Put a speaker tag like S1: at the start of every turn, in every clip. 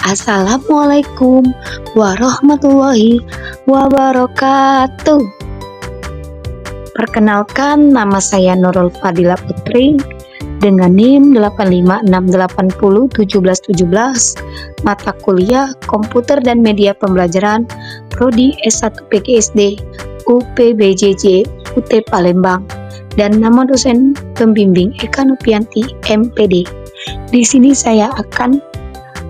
S1: Assalamualaikum warahmatullahi wabarakatuh. Perkenalkan, nama saya Nurul Fadila Putri dengan NIM 856801717, mata kuliah Komputer dan Media Pembelajaran, Prodi S1 PGSD UPBJJ UT Palembang, dan nama dosen pembimbing Eka Nopianti MPD. Di sini saya akan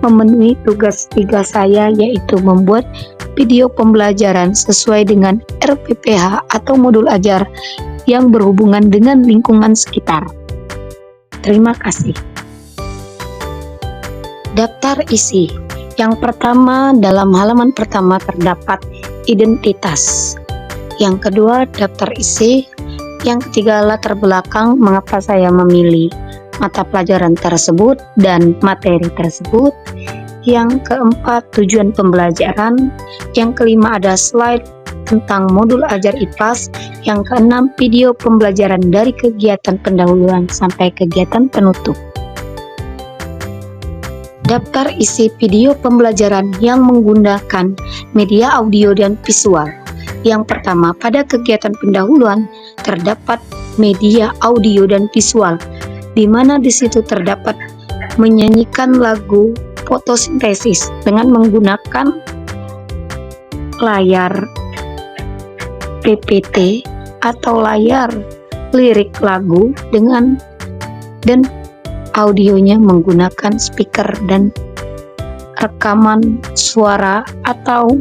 S1: memenuhi tugas 3 saya, yaitu membuat video pembelajaran sesuai dengan RPPH atau modul ajar yang berhubungan dengan lingkungan sekitar. Terima kasih. Daftar isi. Yang pertama, dalam halaman pertama terdapat identitas. Yang kedua, daftar isi. Yang ketiga, latar belakang mengapa saya memilih mata pelajaran tersebut dan materi tersebut. Yang keempat, tujuan pembelajaran. Yang kelima, ada slide tentang modul ajar IPAS. Yang keenam, video pembelajaran dari kegiatan pendahuluan sampai kegiatan penutup. Daftar isi video pembelajaran yang menggunakan media audio dan visual. Yang pertama, pada kegiatan pendahuluan terdapat media audio dan visual, di mana di situ terdapat menyanyikan lagu fotosintesis dengan menggunakan layar PPT atau layar lirik lagu dan audionya menggunakan speaker dan rekaman suara atau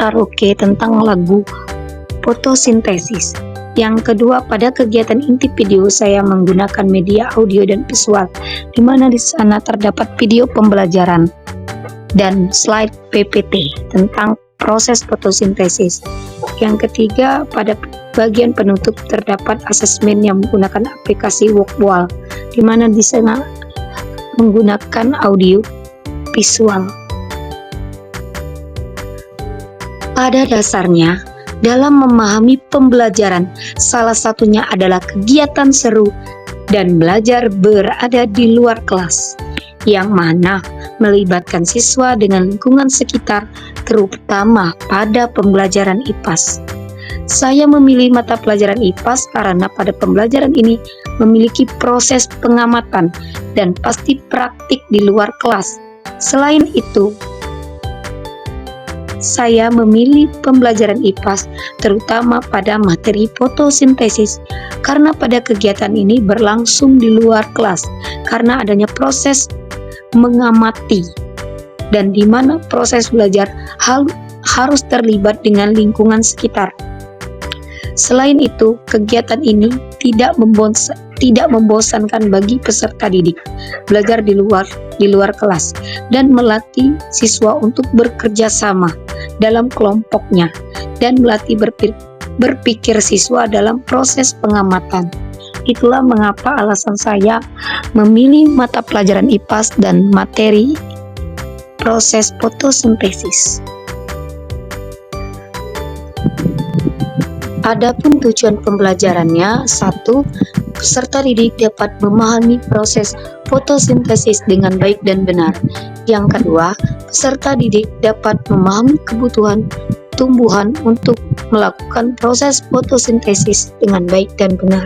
S1: karaoke tentang lagu fotosintesis. Yang kedua, pada kegiatan inti video saya menggunakan media audio dan visual, di mana di sana terdapat video pembelajaran dan slide PPT tentang proses fotosintesis. Yang ketiga, pada bagian penutup terdapat asesmen yang menggunakan aplikasi Workwall, di mana di sana menggunakan audio visual. Pada dasarnya, dalam memahami pembelajaran, salah satunya adalah kegiatan seru dan belajar berada di luar kelas, yang mana melibatkan siswa dengan lingkungan sekitar, terutama pada pembelajaran IPAS. Saya memilih mata pelajaran IPAS karena pada pembelajaran ini memiliki proses pengamatan dan pasti praktik di luar kelas. Selain itu, saya memilih pembelajaran IPAS terutama pada materi fotosintesis karena pada kegiatan ini berlangsung di luar kelas karena adanya proses mengamati dan di mana proses belajar harus terlibat dengan lingkungan sekitar. Selain itu, kegiatan ini tidak membosankan bagi peserta didik belajar di luar kelas dan melatih siswa untuk bekerja sama dalam kelompoknya dan melatih berpikir siswa dalam proses pengamatan. Itulah mengapa alasan saya memilih mata pelajaran IPAS dan materi proses fotosintesis. Adapun tujuan pembelajarannya, 1. Peserta didik dapat memahami proses fotosintesis dengan baik dan benar. Yang kedua, peserta didik dapat memahami kebutuhan tumbuhan untuk melakukan proses fotosintesis dengan baik dan benar.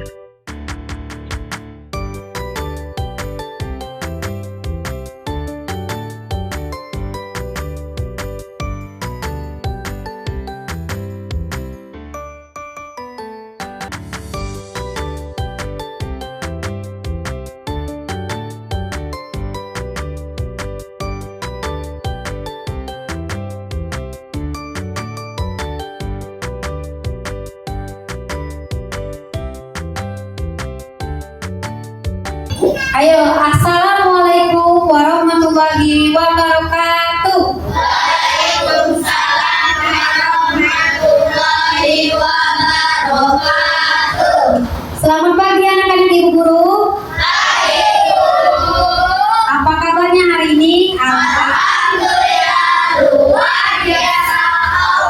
S2: Ayo, assalamualaikum warahmatullahi wabarakatuh.
S3: Waalaikumsalam warahmatullahi wabarakatuh.
S2: Selamat pagi anak-anak ibu guru.
S3: Hai guru.
S2: Apa kabarnya hari ini?
S3: Alhamdulillah luar biasa.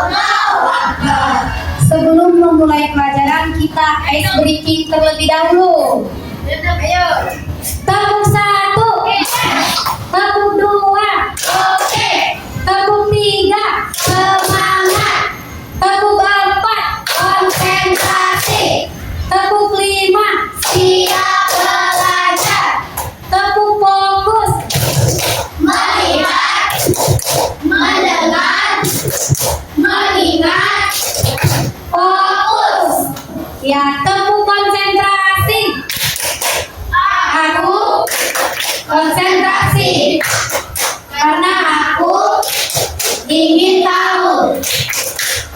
S3: Allahu Akbar.
S2: Sebelum memulai pelajaran, kita ice breaking terlebih dahulu.
S3: Ayo.
S2: Tepuk 1, tepuk 2, Ya, temu konsentrasi. Aku konsentrasi karena aku ingin tahu.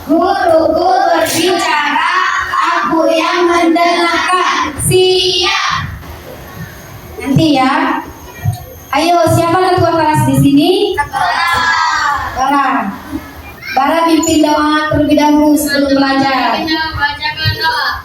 S2: Guruku berbicara, aku yang mendengarkan. Siap. Nanti ya. Ayo, siapa ketua kelas di sini? Bara. Bara pimpin doa terlebih dahulu sebelum belajar.
S3: Bacakan doa.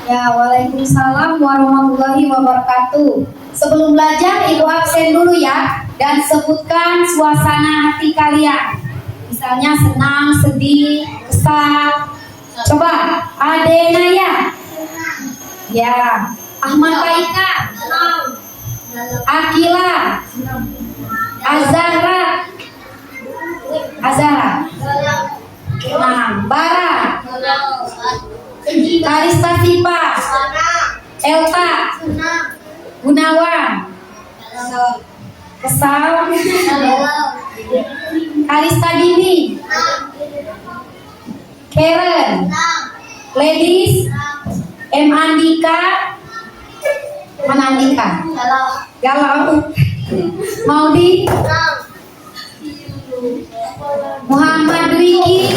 S2: Ya, waalaikumsalam warahmatullahi wabarakatuh. Sebelum belajar, Ibu absen dulu ya, dan sebutkan suasana hati kalian. Misalnya senang, sedih, kesal. Coba, Ade Naya. Ya, Ahmad Baika. Akila. Azahra. Nah, Bara. Kalista Sipa. Elta. Gunawan. Kesal. Kalista Dini. Karen. Ladies. M. Andika. Mana Andika? Galau. Maudi. Muhammad Wiki.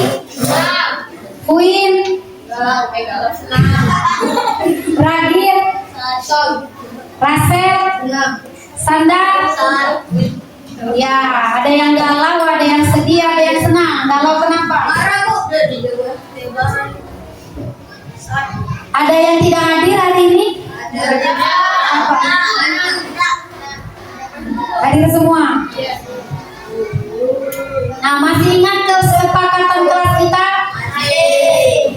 S2: Queen. Ragil. Rasel. Sandar. Ya, ada yang galau, ada yang sedih, ada yang senang. Galau kenapa? Ada yang tidak hadir hari ini? Hadir semua. Nah, masih ingat kesepakatan kelas kita?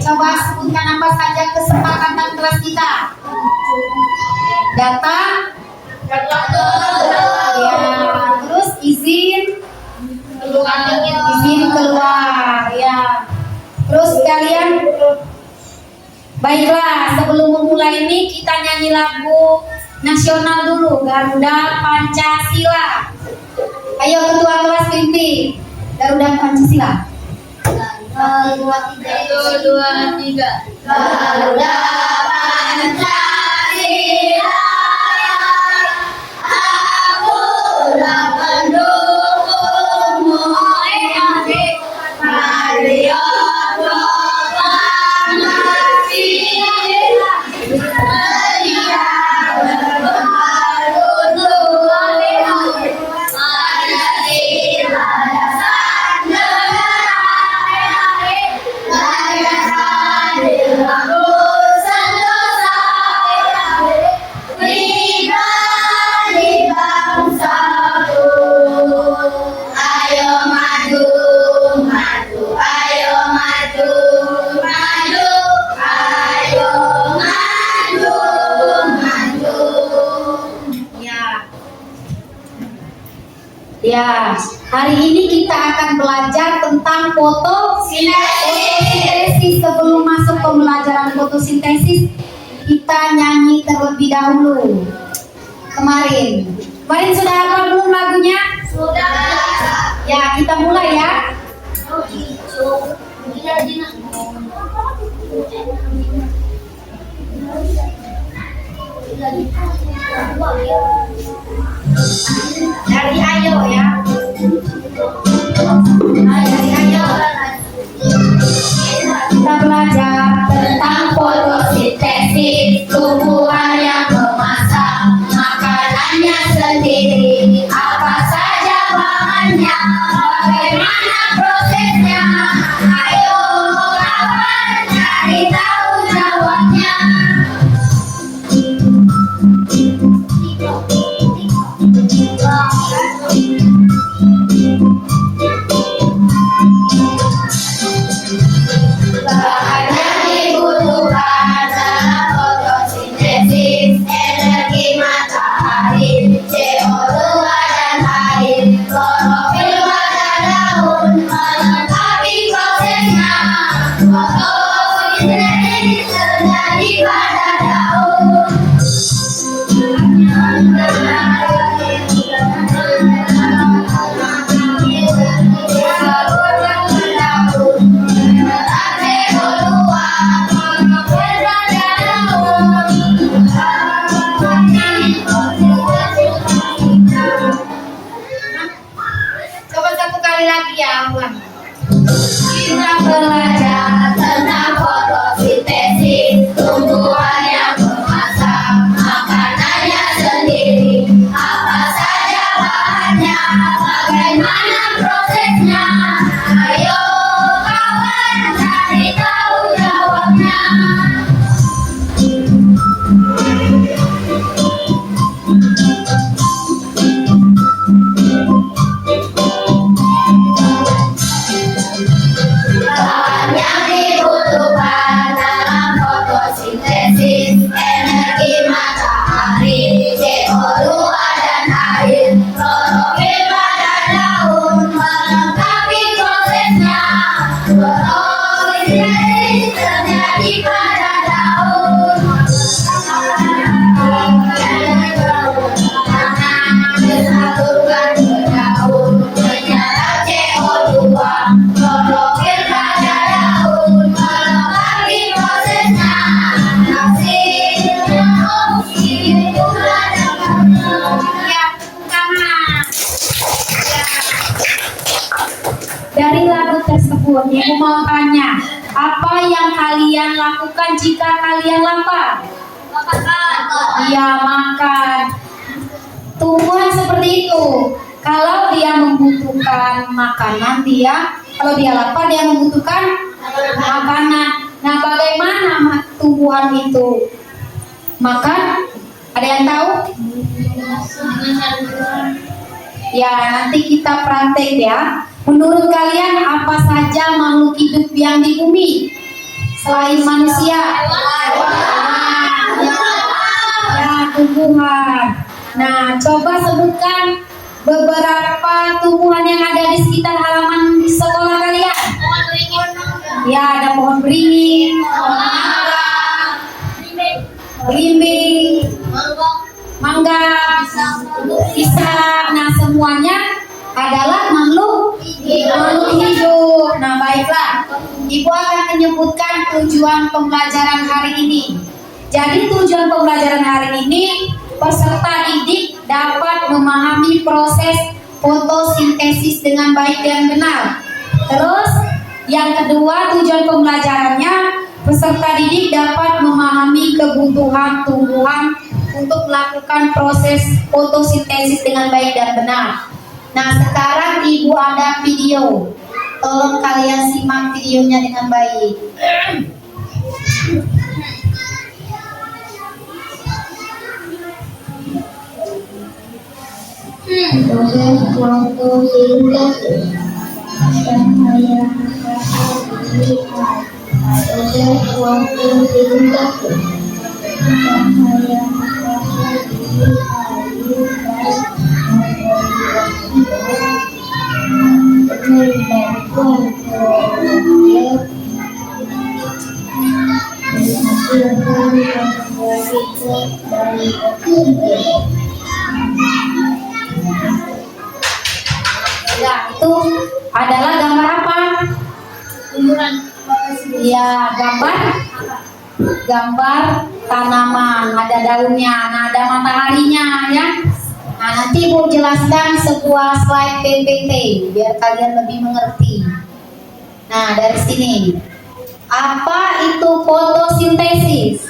S2: Coba sebutkan apa saja kesepakatan kelas kita. Datang. Ya, terus izin keluar. Ya. Terus kalian, baiklah, sebelum memulai ini kita nyanyi lagu nasional dulu, Garuda Pancasila. Ayo ketua kelas pimpin Garuda Pancasila.
S3: 1, 2, 3. Garuda Pancasila, akulah pendukung
S2: Ya, hari ini kita akan belajar tentang fotosintesis. Sebelum masuk pembelajaran fotosintesis, kita nyanyi terlebih dahulu. Kemarin sudah hafal belum lagunya?
S3: Sudah.
S2: Ya, kita mulai ya. Dari ayo ya. Dari ayo. Kita belajar tentang fotosintesis, tumbuhan yang memasak makanannya sendiri. Apa saja bahannya, bagaimana prosesnya? Ayo kawan cari tahu jawabnya. Bahan yang dibutuhkan dalam fotosintesis: energi matahari, CO2 dan air, klorofil pada daun, melengkapi prosesnya. Fotosintesis terjadi pada daun. Coba satu kali lagi ya, ulang. Kita belajar tentang fotosintesis, tumbuhan yang memasak makanannya sendiri. Apa saja bahannya, bagaimana prosesnya? Ayo kawan cari tahu jawabnya. Bahan yang dibutuhkan dalam fotosintesis: energi matahari, CO2 dan air, klorofil pada daun, melengkapi prosesnya. Fotosintesis terjadi pada daun. Disalurkan ke daun, menyerap CO2, klorofil pada daun, melengkapi prosesnya. Hasilnya oksigen pula dapat. Ya, tangan. Dari lagu tersebut, Ibu mau tanya, apa yang kalian lakukan jika kalian lapar? Iya, makan. Tumbuhan seperti itu, kalau dia membutuhkan makanan, kalau dia lapar dia membutuhkan makanan. Nah, bagaimana tumbuhan itu makan? Ada yang tahu? Ya, nanti kita praktek ya. Menurut kalian apa saja makhluk hidup yang di bumi selain manusia? Ya, tumbuhan. Nah, coba sebutkan beberapa tumbuhan yang ada di sekitar halaman di sekolah kalian. Ya, ada pohon beringin, pohon mangga, belimbing, mangga, pisang. Nah, semuanya adalah makhluk hidup. Nah, baiklah. Ibu akan menyebutkan tujuan pembelajaran hari ini. Jadi tujuan pembelajaran hari ini, peserta didik dapat memahami proses fotosintesis dengan baik dan benar. Terus, yang kedua, tujuan pembelajarannya, peserta didik dapat memahami kebutuhan tumbuhan untuk melakukan proses fotosintesis dengan baik dan benar. Nah, sekarang Ibu ada video. Tolong kalian simak videonya dengan baik.
S3: Proses fotosintesis cahaya dilihat. Proses fotosintesis cahaya dilihat. Menghasilkan karbohidrat dan oksigen.
S2: Ya, itu adalah gambar apa? Ya, gambar tanaman, ada daunnya, nah ada mataharinya ya. Nah, nanti Ibu jelaskan sebuah slide PPT biar kalian lebih mengerti. Nah, dari sini. Apa itu fotosintesis?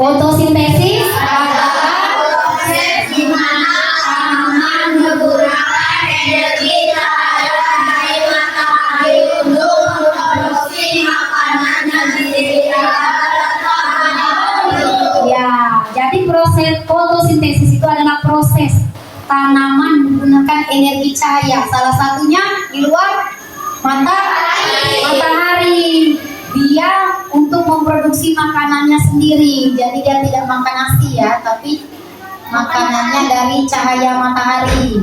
S2: Fotosintesis adalah proses di mana tanaman menggunakan energi cahaya dari matahari untuk memproduksi makanannya sendiri. Ya, jadi proses fotosintesis itu adalah proses tanaman menggunakan energi cahaya. Salah satunya di luar matahari. Dia untuk memproduksi makanannya sendiri. Jadi dia tidak makan nasi ya, tapi makanannya dari cahaya matahari.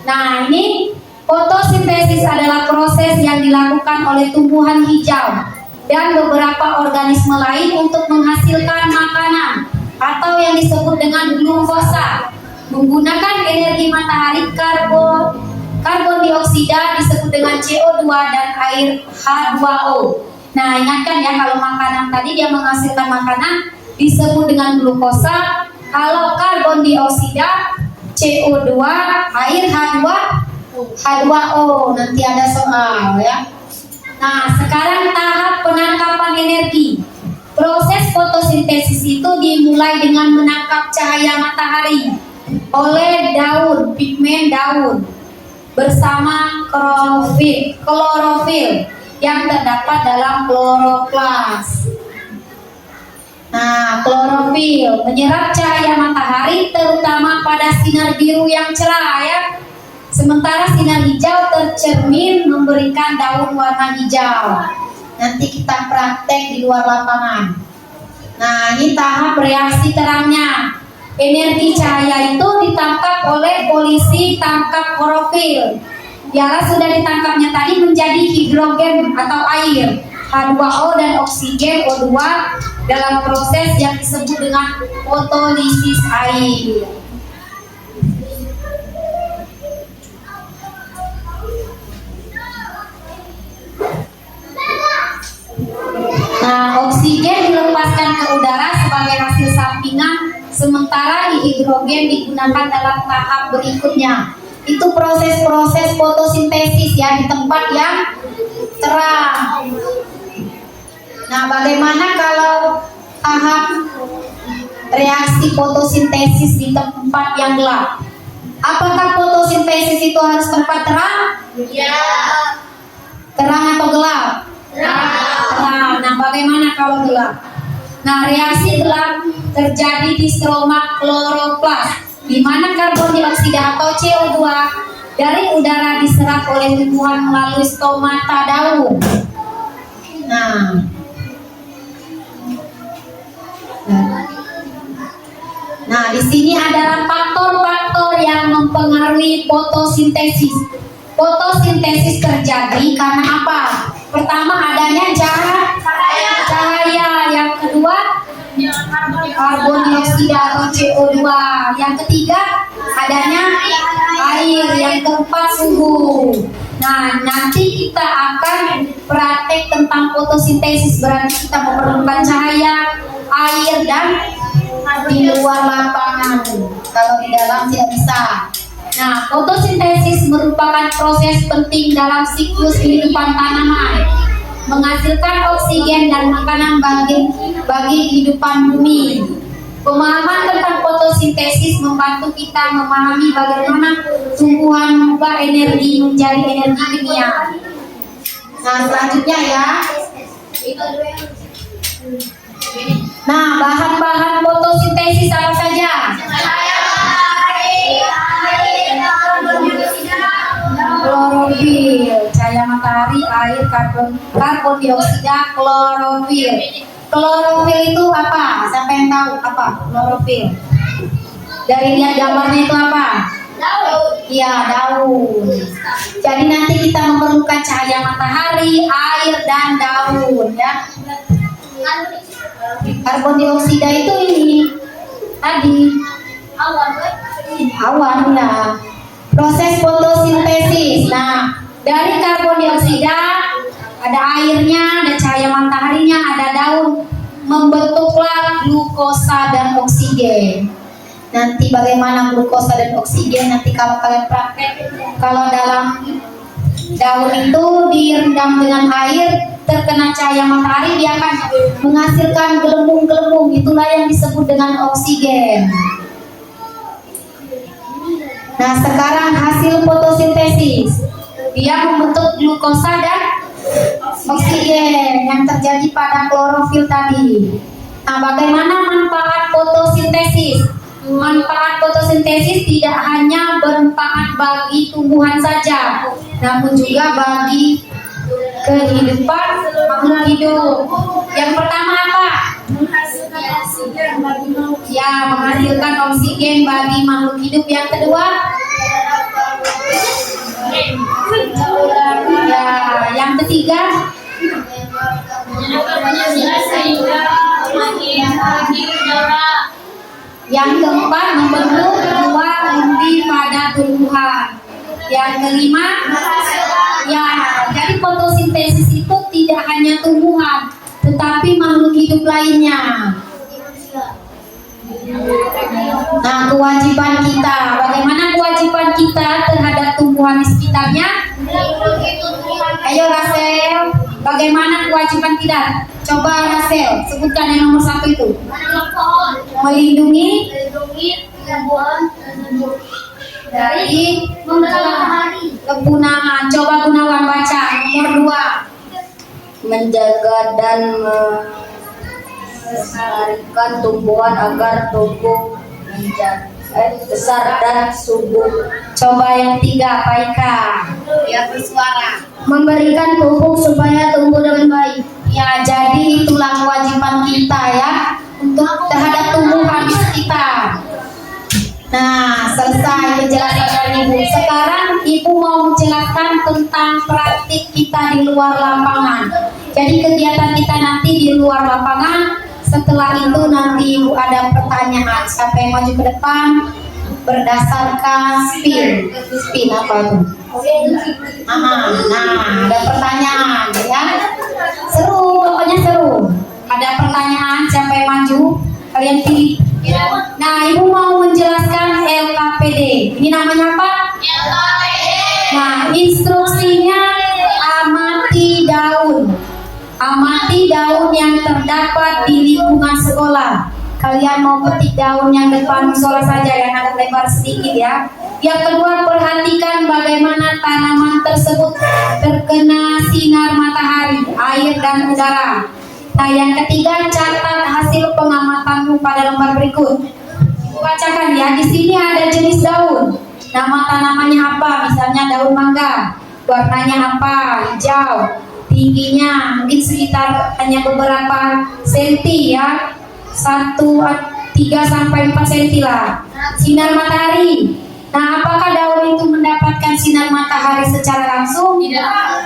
S2: Nah, ini fotosintesis adalah proses yang dilakukan oleh tumbuhan hijau dan beberapa organisme lain untuk menghasilkan makanan atau yang disebut dengan glukosa menggunakan energi matahari. Karbon dioksida disebut dengan CO2 dan air H2O. Nah, ingatkan ya, kalau makanan tadi dia menghasilkan makanan disebut dengan glukosa. Kalau karbon dioksida, CO2, air H2O. Nanti ada soal ya. Nah, sekarang tahap penangkapan energi. Proses fotosintesis itu dimulai dengan menangkap cahaya matahari oleh daun, pigmen daun bersama klorofil yang terdapat dalam kloroplas. Nah, klorofil menyerap cahaya matahari terutama pada sinar biru yang cerah ya. Sementara sinar hijau tercermin memberikan daun warna hijau. Nanti kita praktek di luar lapangan. Nah, ini tahap reaksi terangnya. Energi cahaya itu ditangkap oleh polisi tangkap klorofil. Biarlah sudah ditangkapnya tadi menjadi hidrogen atau air, H2O dan oksigen O2 dalam proses yang disebut dengan fotolisis air. Nah, oksigen dilepaskan ke udara sebagai hasil sampingan, sementara hidrogen digunakan dalam tahap berikutnya. Itu proses-proses fotosintesis ya di tempat yang terang. Nah, bagaimana kalau tahap reaksi fotosintesis di tempat yang gelap? Apakah fotosintesis itu harus tempat terang?
S3: Ya.
S2: Terang atau gelap? Terang. Nah, bagaimana kalau gelap? Nah, reaksi gelap terjadi di stroma kloroplas, di mana karbon dioksida atau CO2 dari udara diserap oleh tumbuhan melalui stomata daun. Nah, di sini adalah faktor-faktor yang mempengaruhi fotosintesis. Fotosintesis terjadi karena apa? Pertama, adanya cahaya. Yang kedua, karbon dioksida atau CO2. Yang ketiga, adanya air. Yang keempat, suhu. Nah, nanti kita akan praktek tentang fotosintesis. Berarti kita memerlukan cahaya, air, dan di luar lapangan. Kalau di dalam tidak bisa. Nah, fotosintesis merupakan proses penting dalam siklus kehidupan tanaman, menghasilkan oksigen dan makanan bagi kehidupan bumi. Pemahaman tentang fotosintesis membantu kita memahami bagaimana tumbuhan mengubah energi menjadi energi kimia. Nah, selanjutnya ya. Nah, bahan-bahan fotosintesis apa saja? Klorofil, cahaya matahari, air, karbon dioksida, klorofil. Klorofil itu apa? Siapa yang tahu apa klorofil? Dari lihat gambarnya itu apa? Iya, daun. Jadi nanti kita memerlukan cahaya matahari, air, dan daun ya. Karbon dioksida itu ini tadi awan ya. Proses fotosintesis. Nah, dari karbon dioksida ada airnya, ada cahaya mataharinya, ada daun, membentuklah glukosa dan oksigen. Nanti bagaimana glukosa dan oksigen nanti kalau kalian praktek, kalau dalam daun itu direndam dengan air, terkena cahaya matahari, dia akan menghasilkan gelembung-gelembung, itulah yang disebut dengan oksigen. Nah, sekarang hasil fotosintesis, dia membentuk glukosa dan oksigen yang terjadi pada klorofil tadi. Nah, bagaimana manfaat fotosintesis? Manfaat fotosintesis tidak hanya bermanfaat bagi tumbuhan saja, namun juga bagi kehidupan makhluk hidup. Yang pertama apa? Ya, menghasilkan oksigen bagi makhluk hidup. Yang kedua? Ya, yang ketiga? Yang keempat, membentuk buah umbi pada tumbuhan. Yang kelima, ya, jadi fotosintesis itu tidak hanya tumbuhan, tetapi makhluk hidup lainnya. Nah, kewajiban kita, bagaimana kewajiban kita terhadap tumbuhan di sekitarnya? Ayo Rasel, bagaimana kewajiban kita? Coba Rasel, sebutkan yang nomor 1 itu. Melindungi dari kepunahan. Coba Gunawan baca nomor 2.
S3: Menjaga dan melestarikan tumbuhan agar tumbuh besar dan subur.
S2: Coba yang 3, Paika.
S3: Ya, bersuara.
S2: Memberikan pupuk supaya tumbuh dengan baik. Ya, jadi itulah kewajiban kita ya untuk terhadap tumbuhan di sekitar. Nah, selesai penjelasan dari Ibu. Sekarang Ibu mau menjelaskan tentang praktik kita di luar lapangan. Jadi kegiatan kita nanti di luar lapangan. Setelah itu nanti Ibu ada pertanyaan. Siapa yang maju ke depan? Berdasarkan spin. Spin apa itu? Nah, ada pertanyaan ya. Seru, pokoknya seru. Ada pertanyaan, siapa yang maju? Kalian pilih. Nah, Ibu mau menjelaskan LKPD. Ini namanya apa? LKPD. Nah, instruksinya amati daun. Amati daun yang terdapat di lingkungan sekolah. Kalian mau petik daun yang depan musola saja yang agak lebar sedikit ya. Yang kedua, perhatikan bagaimana tanaman tersebut terkena sinar matahari, air, dan udara. Nah, yang ketiga, catat hasil pengamatanmu pada lembar berikut. Bacakan ya, di sini ada jenis daun. Nama tanamannya apa? Misalnya daun mangga. Warnanya apa? Hijau. Tingginya mungkin sekitar hanya beberapa senti ya. 3-4 senti lah. Sinar matahari. Nah, apakah daun itu mendapatkan sinar matahari secara langsung? Tidak.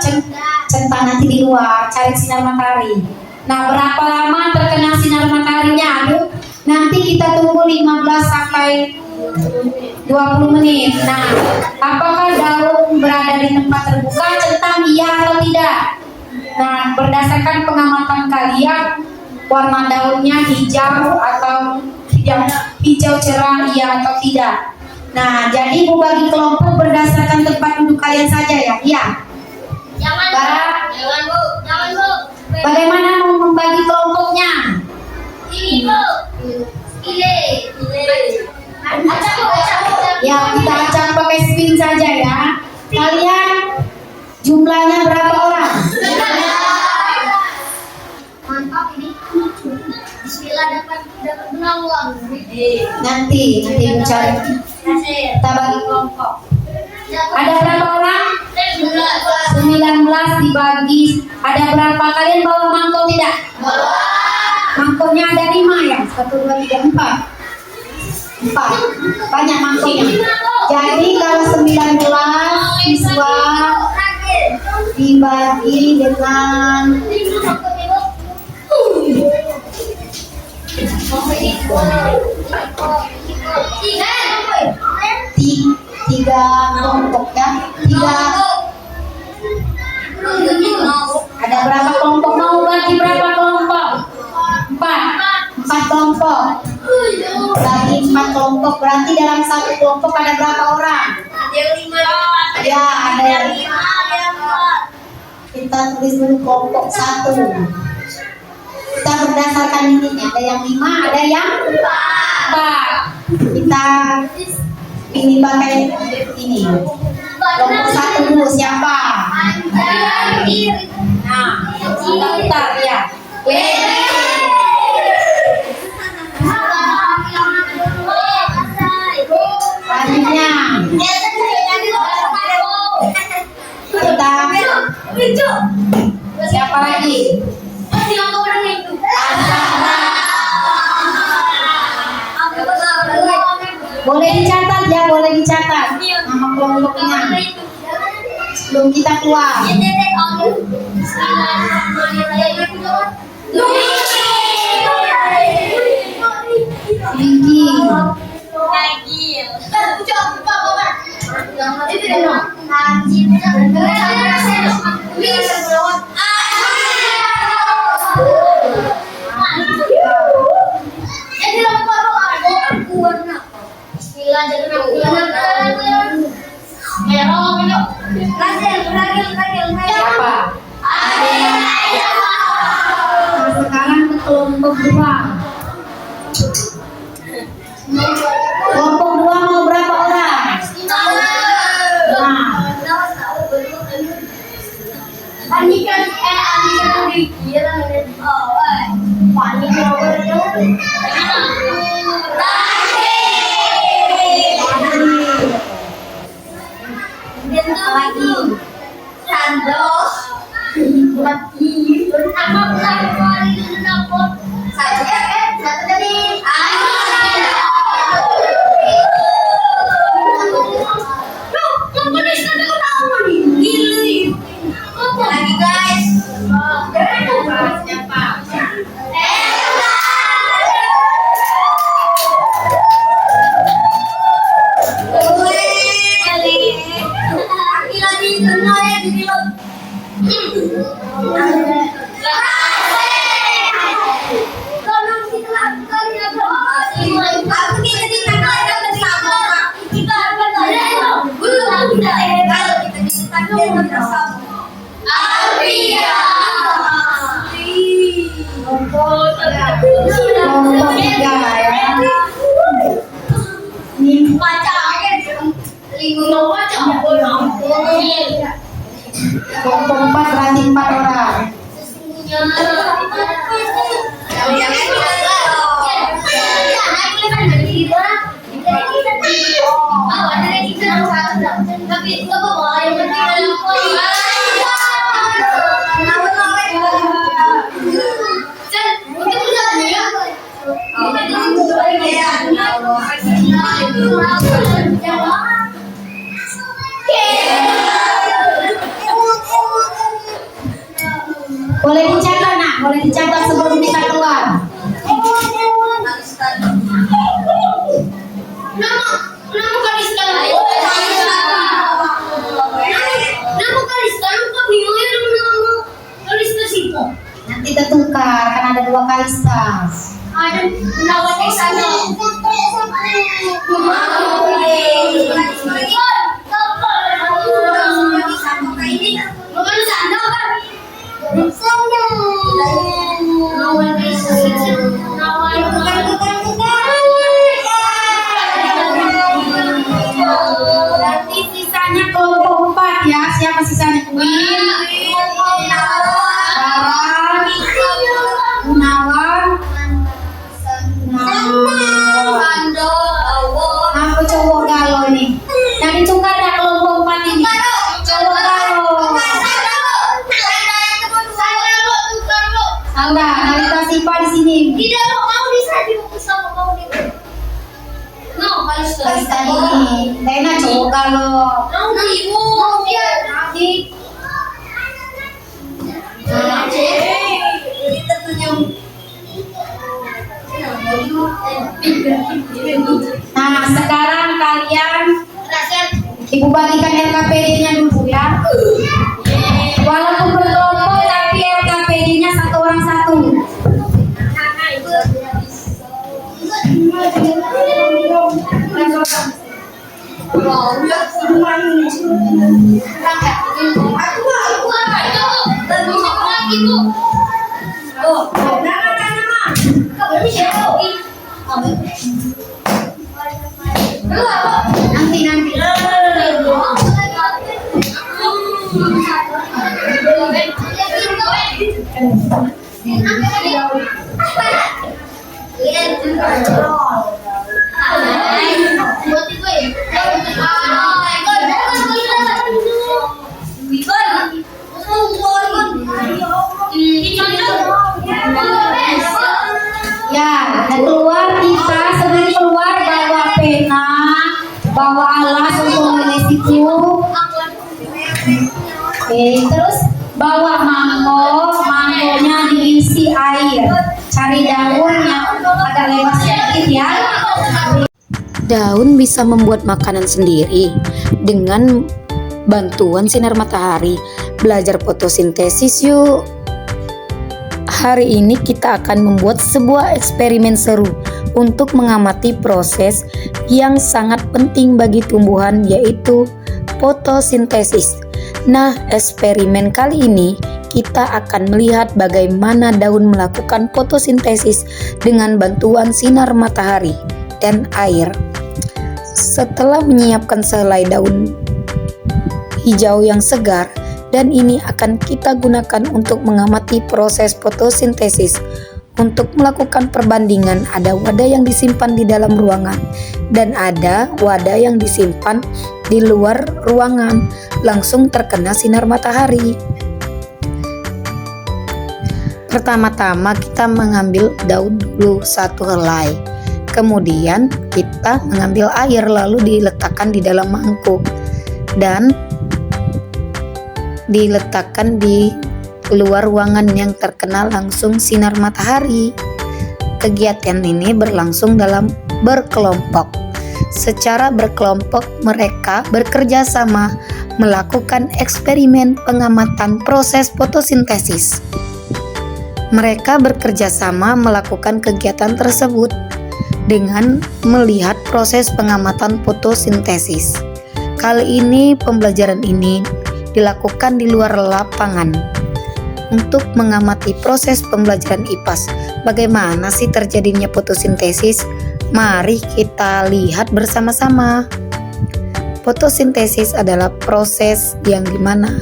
S2: Centang nanti di luar, cari sinar matahari. Nah, berapa lama terkena sinar mataharinya? Aduh, nanti kita tunggu 15 sampai 20 menit. Nah, apakah daun berada di tempat terbuka? Centang iya atau tidak? Nah, berdasarkan pengamatan kalian, warna daunnya hijau atau hijau cerah, iya atau tidak. Nah, jadi Ibu bagi kelompok berdasarkan tempat duduk kalian saja ya. Iya.
S3: Jangan Bu.
S2: Bagaimana mau membagi kelompoknya?
S3: Ini Bu. Ile.
S2: Ya, kita acak pakai spin saja ya. Kalian jumlahnya berapa orang?
S3: Mantap ini. Bismillah dapat menang uang.
S2: Nanti mencari. Kita bagi kelompok. Ada berapa orang? 19 dibagi. Ada berapa? Kalian bawa mangkok tidak? Mangkoknya ada 5 ya? 1, 2, 3, 4. 4. Banyak mangkoknya. Jadi kalau 19 siswa dibagi dengan 3 kelompok ya. 3. Ada berapa kelompok? Mau bagi berapa kelompok? 4 kelompok. Bagi 4 kelompok berarti dalam satu kelompok ada berapa orang? Ya, ada yang 5. Kita tulis dulu kelompok 1. Kita berdasarkan ininya, ada yang 5, ada yang 4. Kita pilih pakai ini. Kelompok 1 dulu siapa? Nah, daftar ya. Selanjutnya kita siapa lagi? Boleh dicatat ya, boleh dicatat nama kelompoknya sebelum kita keluar. Tinggi. Siapa? Nah, sekarang ke kelompok 2. Kelompok 2 mau berapa orang? Nah, kelompok 3 ya. Ini kelompok 4 berarti 4 orang. Boleh dicatat nak, boleh dicatat sebelum kita keluar. Nanti kita tukar, kan ada 2 Kalista. Berarti sisanya kelompok 4 ya. Siapa sisanya? Queen, Gunawan, apa cowok galau nih? Yang ditukar dah kelompok 4 ini. Cowok galau. Terus tadi Lena cowok kalau
S3: Ibu.
S2: nanti nah sekarang kalian ibu bagikan LKPD-nya dulu ya. Walaupun berkelompok tapi LKPD-nya satu orang satu. Nanti. Ya, dan keluar kita sebelum keluar bawa pena, bawa alas untuk menulis itu. Oke, terus bawa mangkonya diisi air. Cari daun yang agak lebar sedikit ya.
S1: Daun bisa membuat makanan sendiri dengan bantuan sinar matahari. Belajar fotosintesis yuk. Hari ini kita akan membuat sebuah eksperimen seru untuk mengamati proses yang sangat penting bagi tumbuhan, yaitu fotosintesis. Nah, eksperimen kali ini kita akan melihat bagaimana daun melakukan fotosintesis dengan bantuan sinar matahari dan air. Setelah menyiapkan sehelai daun hijau yang segar, dan ini akan kita gunakan untuk mengamati proses fotosintesis. Untuk melakukan perbandingan, ada wadah yang disimpan di dalam ruangan dan ada wadah yang disimpan di luar ruangan, langsung terkena sinar matahari. Pertama-tama kita mengambil daun dulu satu helai. Kemudian kita mengambil air lalu diletakkan di dalam mangkuk dan diletakkan di luar ruangan yang terkena langsung sinar matahari. Kegiatan ini berlangsung dalam berkelompok. Secara berkelompok mereka bekerja sama melakukan eksperimen pengamatan proses fotosintesis. Mereka bekerja sama melakukan kegiatan tersebut dengan melihat proses pengamatan fotosintesis. Kali ini pembelajaran ini dilakukan di luar lapangan untuk mengamati proses pembelajaran IPAS. Bagaimana sih terjadinya fotosintesis? Mari kita lihat bersama-sama. Fotosintesis adalah proses yang dimana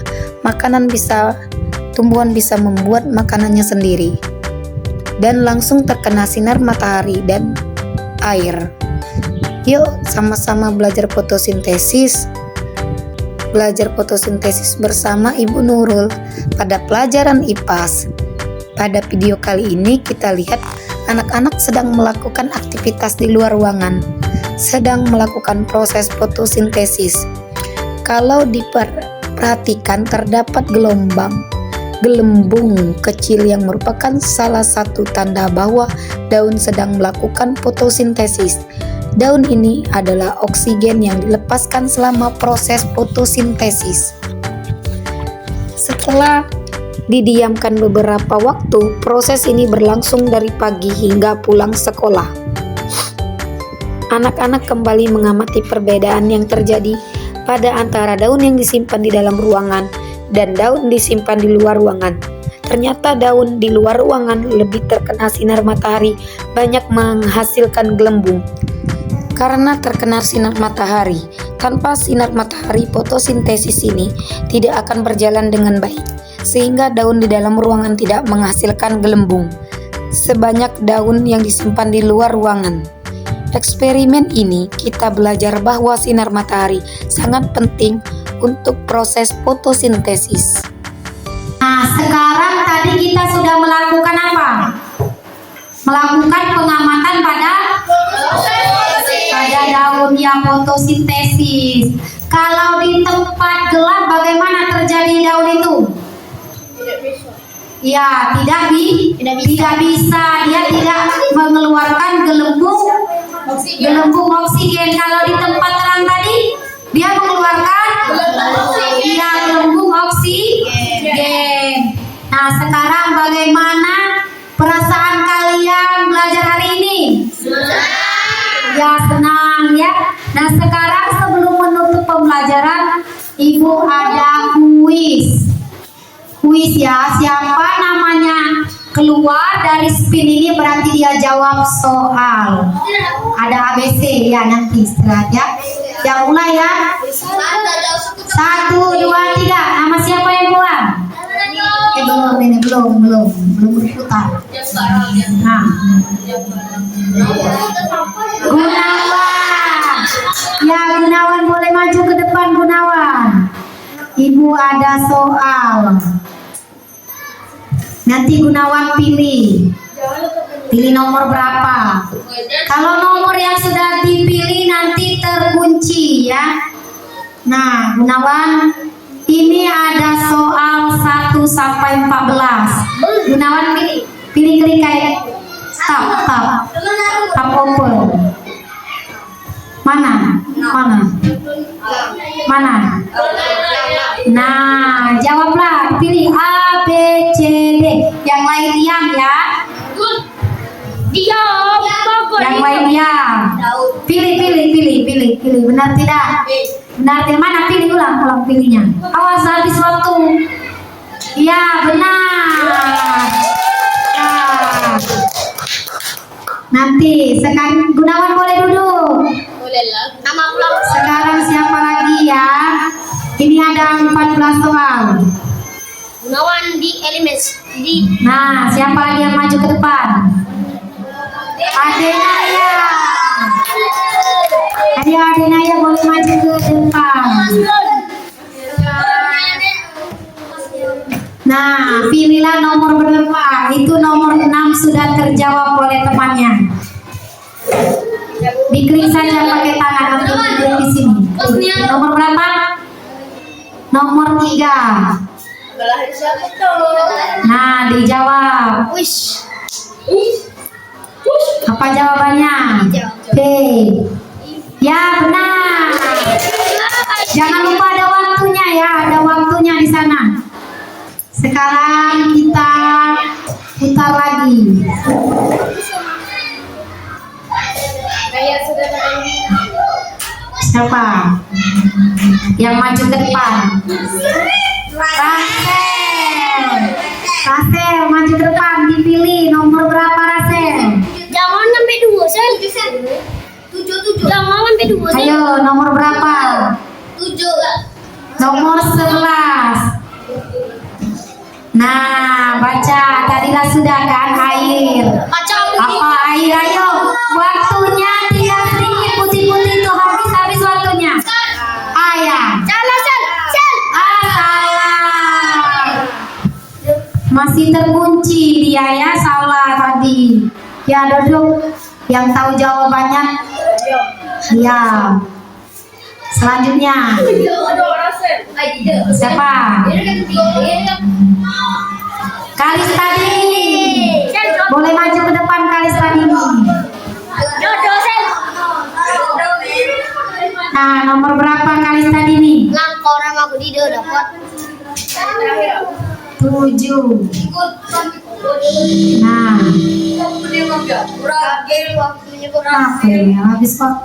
S1: tumbuhan bisa membuat makanannya sendiri dan langsung terkena sinar matahari dan air. Yuk sama-sama belajar fotosintesis. Belajar fotosintesis bersama Ibu Nurul pada pelajaran IPAS. Pada video kali ini kita lihat anak-anak sedang melakukan aktivitas di luar ruangan, sedang melakukan proses fotosintesis. Kalau diperhatikan terdapat gelembung kecil yang merupakan salah satu tanda bahwa daun sedang melakukan fotosintesis. Daun ini adalah oksigen yang dilepaskan selama proses fotosintesis. Setelah didiamkan beberapa waktu, proses ini berlangsung dari pagi hingga pulang sekolah. Anak-anak kembali mengamati perbedaan yang terjadi pada antara daun yang disimpan di dalam ruangan dan daun disimpan di luar ruangan. Ternyata daun di luar ruangan lebih terkena sinar matahari, banyak menghasilkan gelembung. Karena terkena sinar matahari, tanpa sinar matahari fotosintesis ini tidak akan berjalan dengan baik, sehingga daun di dalam ruangan tidak menghasilkan gelembung sebanyak daun yang disimpan di luar ruangan. Eksperimen ini kita belajar bahwa sinar matahari sangat penting untuk proses fotosintesis.
S2: Nah, sekarang tadi kita sudah melakukan apa? Melakukan pengamatan pada daun ya fotosintesis. Kalau di tempat gelap bagaimana terjadi daun itu? Ya, tidak bisa. Dia tidak mengeluarkan gelembung oksigen. Kalau di tempat terang tadi, dia mengeluarkan gelembung oksigen. Nah, sekarang bagaimana perasaan kalian belajar hari ini? Ya, senang ya. Nah, sekarang sebelum menutup pembelajaran, Ibu ada kuis. Kuis ya, siapa namanya keluar dari spin ini berarti dia jawab soal. Ada ABC ya, nanti istirahat ya. Yang mulai ya. 1, 2, 3. Nama siapa yang keluar? Belum berputar. Nah, Gunawan. Ya, Gunawan boleh maju ke depan, Gunawan. Ibu ada soal. Nanti Gunawan pilih nomor berapa. Kalau nomor yang sudah dipilih nanti terkunci ya. Nah, Gunawan, ini ada soal 1 sampai 14. Gunawan pilih klik kayak stop open. Mana? Nah, jawablah. Pilih A, B, C, D. Yang lain diam ya. Yang lain diam. Pilih. Benar tidak? Mana? Pilih ulang pilihnya. Awas habis waktu. Ya, benar. Nah. Nanti sekarang Gunawan boleh duduk.
S3: Nama pulang.
S2: Sekarang siapa lagi ya? Ini ada 14 soal.
S3: Gunawan di LMS.
S2: Nah, siapa lagi yang maju ke depan? Adenaya. Adenaya boleh maju ke depan. Nah, pilihlah nomor berapa. Itu nomor 6 sudah terjawab oleh temannya. Diklik saja pakai tangan atau diklik di sini. Nomor berapa? Nomor 3. Nah, dijawab. Apa jawabannya? B. Ya, benar. Jangan lupa ada waktunya ya, ada waktunya di sana. Sekarang kita putar lagi. Siapa yang maju ke depan? Rasel maju ke depan, dipilih nomor berapa Rasel?
S3: Jangan sampai 2, Sel. 7. Jangan sampai 2, Sel.
S2: Ayo, nomor berapa?
S3: 7.
S2: Nomor 11. Nah, baca. Tadilah sudah kan air. Apa air? Ayo, waktunya tinggal sedikit, putih-putih tuh habis waktunya. Ayah.
S3: Salah, Sel.
S2: Salah. Masih terkunci dia ya, salah tadi. Ya, duduk. Yang tahu jawabannya? Ya. Selanjutnya. Siapa? Kalis tadi. Boleh maju ke depan Kalis tadi. Nah, nomor berapa Kalis tadi nih?
S3: Langkau nama aku Dido dapat
S2: 7. Nah,
S3: waktunya kurang.
S2: apa ya? Habis kok.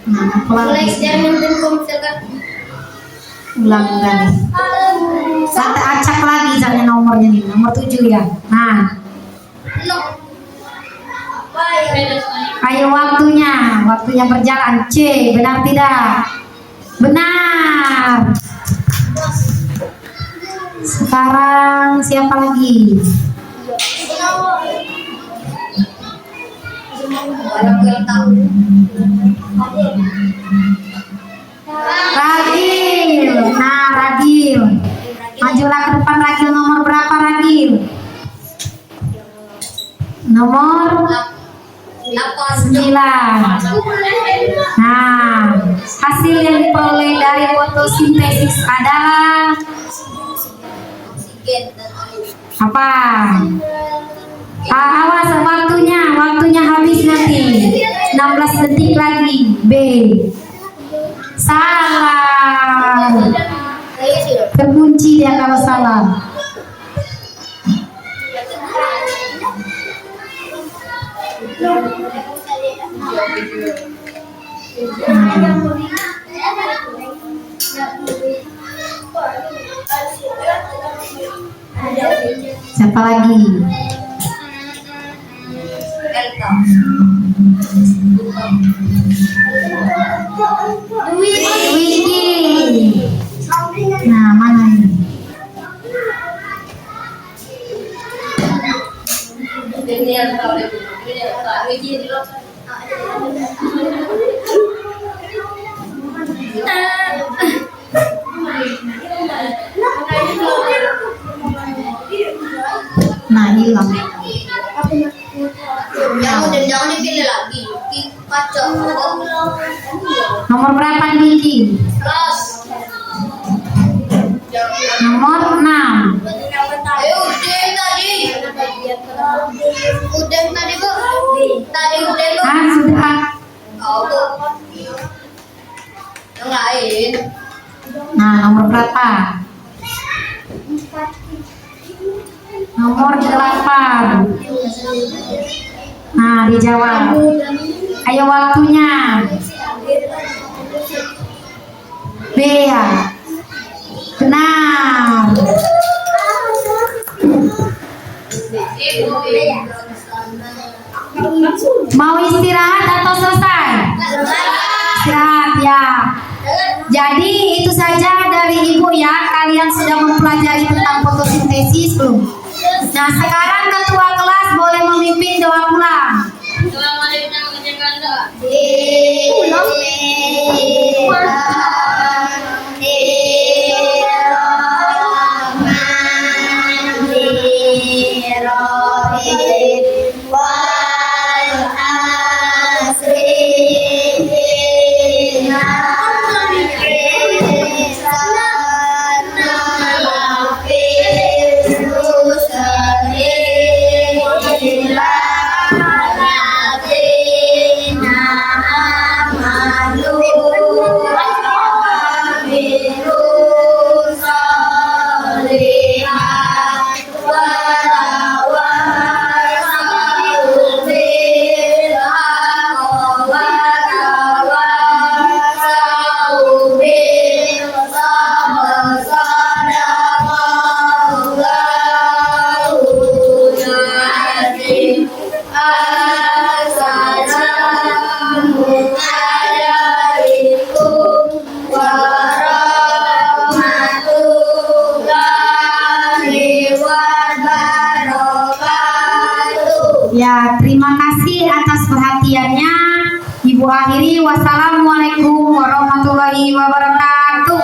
S2: Nah,
S3: Mulai
S2: pelan.
S3: jangan misalkan
S2: Ulang kali. Sampai acak lagi misalnya nomornya nih, nomor 7 ya. Nah, ayo waktunya berjalan. C, benar tidak? Benar. Sekarang siapa lagi? Ragil. Nah, Ragil. Majulah ke depan Ragil, nomor berapa Ragil? Nomor 9. Nah, hasil yang diperoleh dari fotosintesis adalah apa? Awas waktunya habis nanti. 16 detik lagi. B. Salah. Terkunci dia kalau salah. Siapa lagi? Wiki. Nah, mana ini? Nah, hilang.
S3: Jangan dipilih lagi. Kacau.
S2: Nomor berapa Wiki? Nomor 6.
S3: Ayo udah tadi. Udah tadi Bu. Tadi udah Bu.
S2: Ah, sudah.
S3: Oh Bu. Yang lain.
S2: Nah, nomor berapa? Nomor 8. Nah, dijawab. Ayo waktunya. B ya. Benar. Mau istirahat atau selesai? Istirahat ya. Jadi itu saja dari Ibu ya. Kalian sudah mempelajari tentang fotosintesis belum? Nah, sekarang ketua kelas boleh memimpin doa pulang. Ya, terima kasih atas perhatiannya. Ibu akhiri, wassalamualaikum warahmatullahi wabarakatuh.